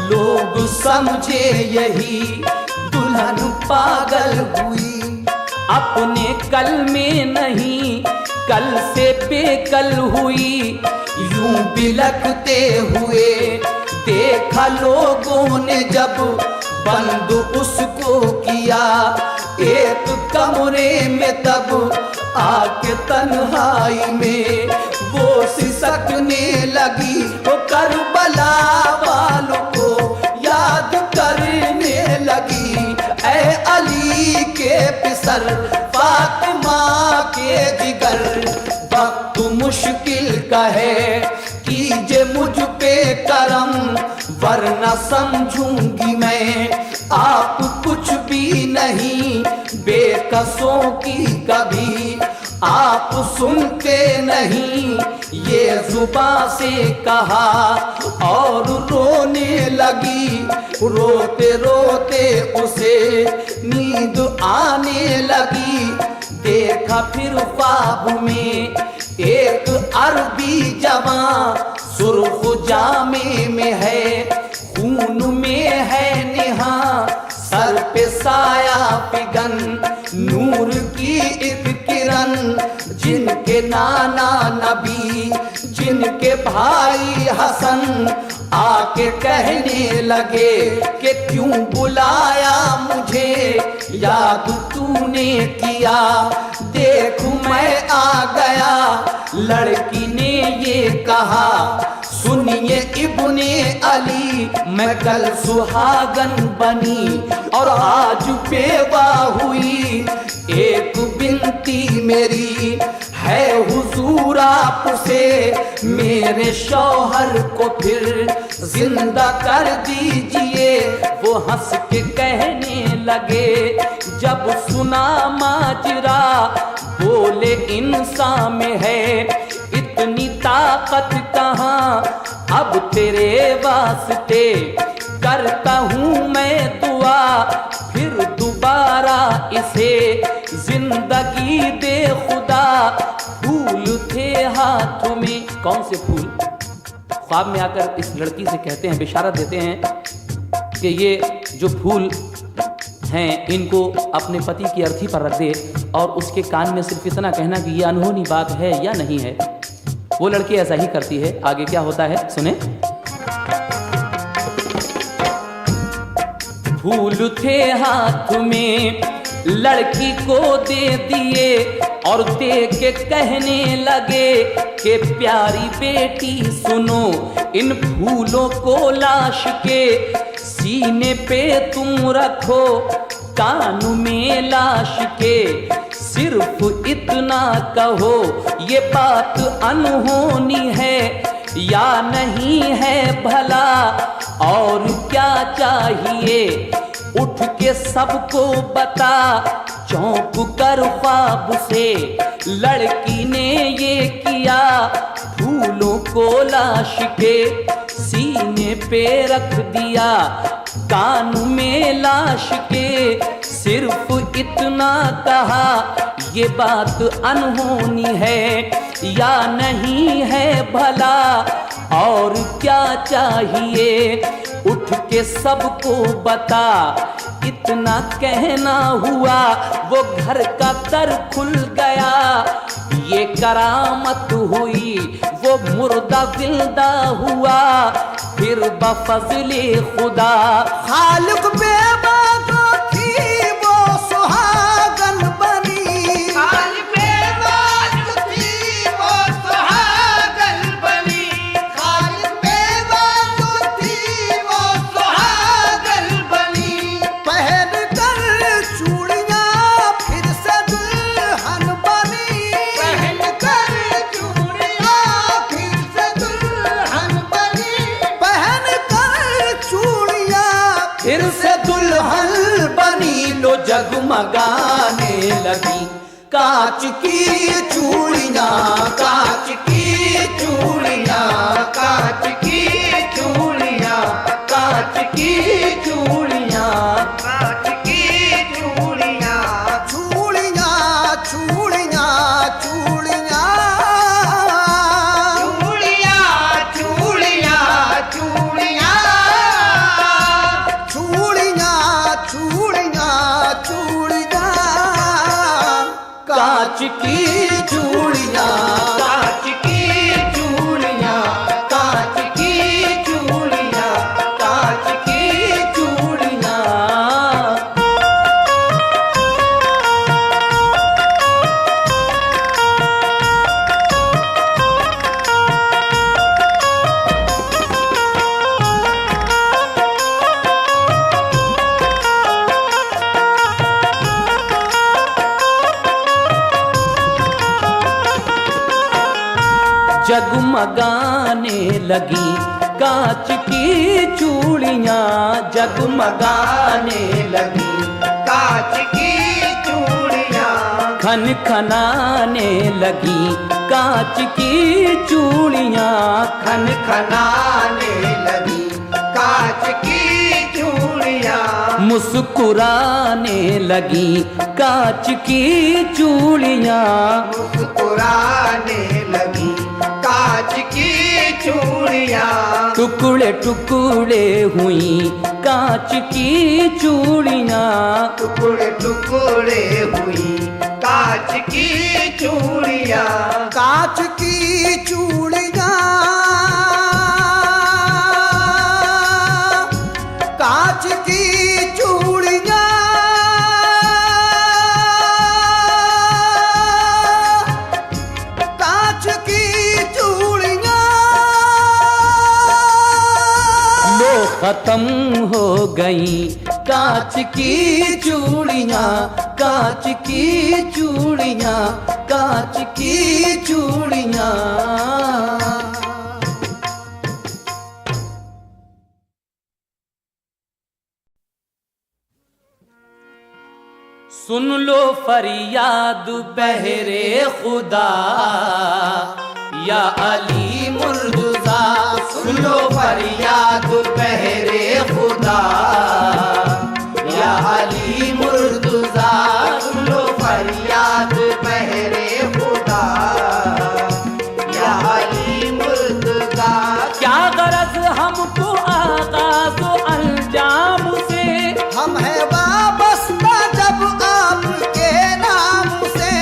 लोग समझे यही दुल्हन पागल हुई, अपने कल में नहीं कल से बेकल हुई। यूं बिलखते हुए देखा लोगों ने जब बंद उसको किया एक कमरे में, तब आके तन्हाई में वो सिसकने लगी। वो करबला वालों को याद करने लगी, ऐ अली के पिसर फातिमा के जिगर। वक्त मुश्किल का है कीजिए मुझ पे करम, वरना समझूंगी मैं आप कुछ भी नहीं। बेकसों की कभी आप सुनते नहीं, ये जुबां से कहा और रोने लगी। रोते रोते उसे नींद आने लगी। देखा फिर ख्वाब में एक अरबी जवां, सुर्ख जामे में है, खून में है निहा। सर पे साया पिगन, नूर की एक किरण। जिनके नाना नबी, जिनके भाई हसन आके कहने लगे कि क्यों बुलाया मुझे, याद तूने किया, देख मैं आ गया। लड़की ने ये कहा, सुनिए इब्ने अली, मैं कल सुहागन बनी और आज बेवा हुई। एक बिनती मेरी है हुजूर आपसे, मेरे शौहर को फिर जिंदा कर दीजिए। वो हंस के कहने लगे जब सुना माजरा, बोले इंसान में है इतनी ताकत कहाँ अब तेरे वास्ते, करता हूँ मैं दुआ फिर दोबारा इसे, जिंदगी दे खुदा। फूल थे हाथ में, कौन से फूल? ख्वाब में आकर इस लड़की से कहते हैं, बिशारत देते हैं कि ये जो फूल हैं इनको अपने पति की अर्थी पर रख दे और उसके कान में सिर्फ इतना कहना कि ये अनहोनी बात है या नहीं है। वो लड़की ऐसा ही करती है। आगे क्या होता है सुने। फूल थे हाथ में लड़की को दे दिए और दे के कहने लगे कि प्यारी बेटी सुनो, इन फूलों को लाश के सीने पे तुम रखो, कान में लाश के सिर्फ इतना कहो, ये बात अनहोनी है या नहीं है भला, और क्या चाहिए उठ के सबको बता। चौंक कर ख्वाब से लड़की ने ये किया, फूलों को लाश के सीने पे रख दिया, कान में लाश के सिर्फ इतना कहा, ये बात अनहोनी है या नहीं है भला, और क्या चाहिए उठ के सबको बता। इतना कहना हुआ वो घर का दर खुल गया, ये करामत हुई वो मुर्दा जिंदा हुआ, फिर बफज़ले खुदा खालिक बेबाको थी वो सुहागन बनी, खालिक बेबाको थी वो सुहागन बनी, खालिक बेबाको थी वो सुहागन बनी। पहन कर चूड़ियां फिर से दुल्हन बनी, पहन कर चूड़ियां फिर से दुल्हन बनी, पहन कर चूड़ियां फिर से दुल्हन बनी। लो जगमगाने लगी कांच की चूड़ियां, कांच की चूड़ियां, कांच की चूड़ियां, कांच की चूड़ियां, कांच की चूड़ियां, चूड़ियां, चूड़ियां, चूड़ियां, चूड़ियां, चूड़ियां, चूड़ियां, चूड़ियां, चूड़ियां, चूड़ियां, कांच की चूड़ियां, कांच की चूड़ियां, कांच की चूड़ियां, कांच की चूड़ियां। जगमगाने लगी कांच की चूड़ियां, जगमगाने लगी कांच की चूड़ियां, खन खनाने लगी कांच की चूड़ियां, खन खनाने लगी कांच की चूड़ियां, मुस्कुराने लगी कांच की चूड़ियां, मुस्कुराने लगी कांच की चूड़ियां, टुकड़े टुकड़े हुई कांच की चूड़ियां, टुकड़े टुकड़े हुई कांच की चूड़ियां, कांच की चूड़ियां, कांच की चूड़ियां, कांच की चूड़ियां। लो खत्म हो गई कांच की चूड़ियां, कांच की चूड़ियां, कांच की चूड़ियां। सुन लो फरियाद बहरे खुदा, या अली मुर्तज़ा, सुन लो फरियाद बहरे खुदा, या अली मुर्तज़ा, सुन लो फरियाद बहरे खुदा, या अली मुर्तज़ा। क्या गरज हमको आगाज़ व अंजाम से, हम है वाबस्ता जब आपके नाम से,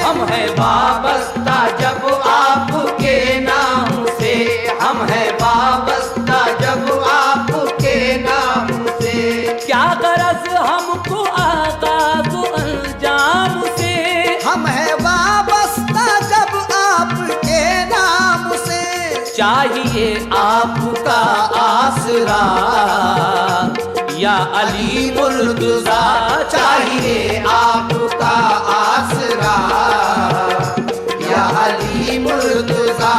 हम है वाबस्ता जब आपके नाम से, हम है वाबस्ता जब आपके नाम से। क्या गरज हमको आगाज़ व अंजाम से, हम है वाबस्ता जब आपके नाम से। चाहिए आपका आसरा या अली मुर्तज़ा, चाहिए आपका आसरा, या अली मुर्तज़ा,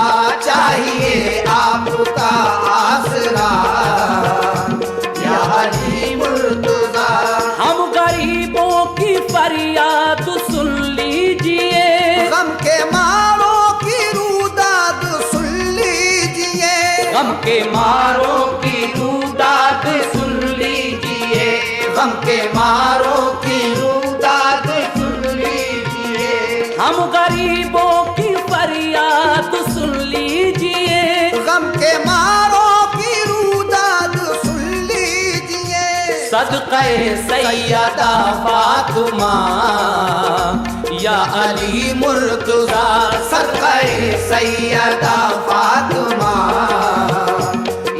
चाहिए आपका आसरा, या अली मुर्तज़ा। हम गरीबों की फरियाद सुन लीजिए, गम के मारों की रुदाद सुन लीजिए, गम के मारों की रुदाद सुन लीजिए, गम के मारों की रुदाद सुन लीजिए। हम गरीबों की फरियाद सुन लीजिए, गम के मारों की रुदाद सुन लीजिए। सदक़े सैयदा फातिमा या अली मुर्तज़ा, सदक़े सैयदा फातिमा,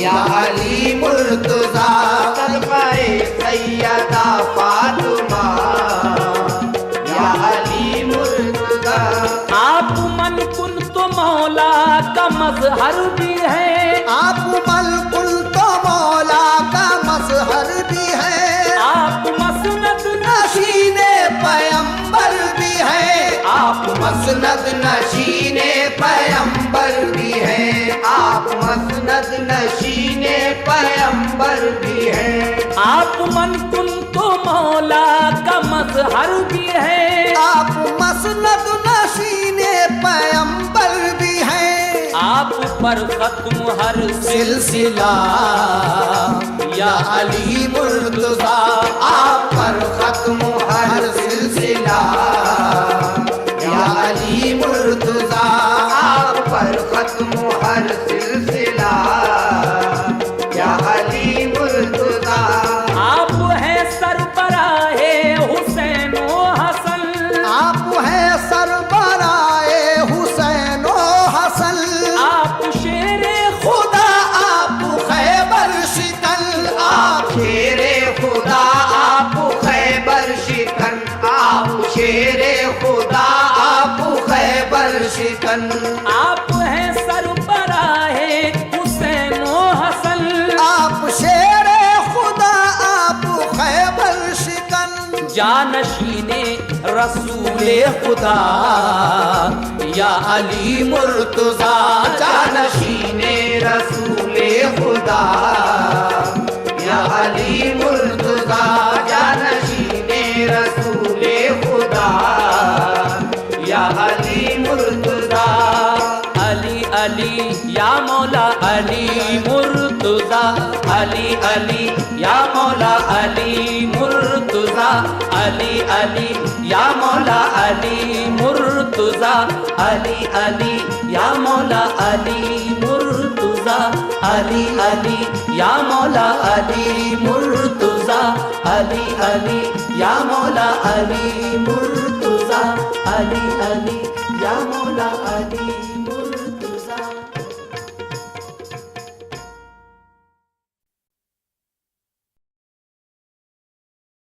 या अली मुर्तज़ा, सदक़े सैयदा फातिमा, या अली मुर्तज़ा। आप मन कुन तो मौला का मजहर भी है, आप मलकुल तो मौला का मज़हर भी है, आप मसनद नशीने पैगंबर भी है, आप मसनद नशीने पैगंबर भी है, आप मसनद नशीने पैगंबर भी है। आप मन कुन तो मौला का मजहर भी है, आप मसनद नशीने पैगंबर भी है। आप पर खत्म हर सिलसिला या अली मुर्तज़ा, आप पर खत्म हर सिलसिला, या अली मुर्तज़ा, आप पर खत्म हर सिलसिला, या अली मुर्तज़ा। आप हैं सरबराहे हुसैन व हसन, आप है सरबराए हुसैन व हसन, आप शेरे खुदा आप खैबर शिकन, आप शेरे खुदा आप खैबर शिकन, आप शेरे खुदा आप खैबर शिकन। आप हैं सरबराहे हुसैन व हसन, आप शेरे खुदा आप खैबर शिकन। जानशीने रसूले खुदा या अली मुर्तज़ा, जानशीने रसूले खुदा, या अली मुर्तज़ा, जानशीने रसूले खुदा, या अली मुर्तज़ा। अली अली या मौला अली मुर्तज़ा, अली अली या मौला अली मुर्तज़ा, अली अली या मौला अली मुर्तज़ा, अली अली या मौला अली मुर्तज़ा, अली अली या मौला अली मुर्तज़ा, अली अली या मौला अली मुर्तज़ा, अली अली या मौला अली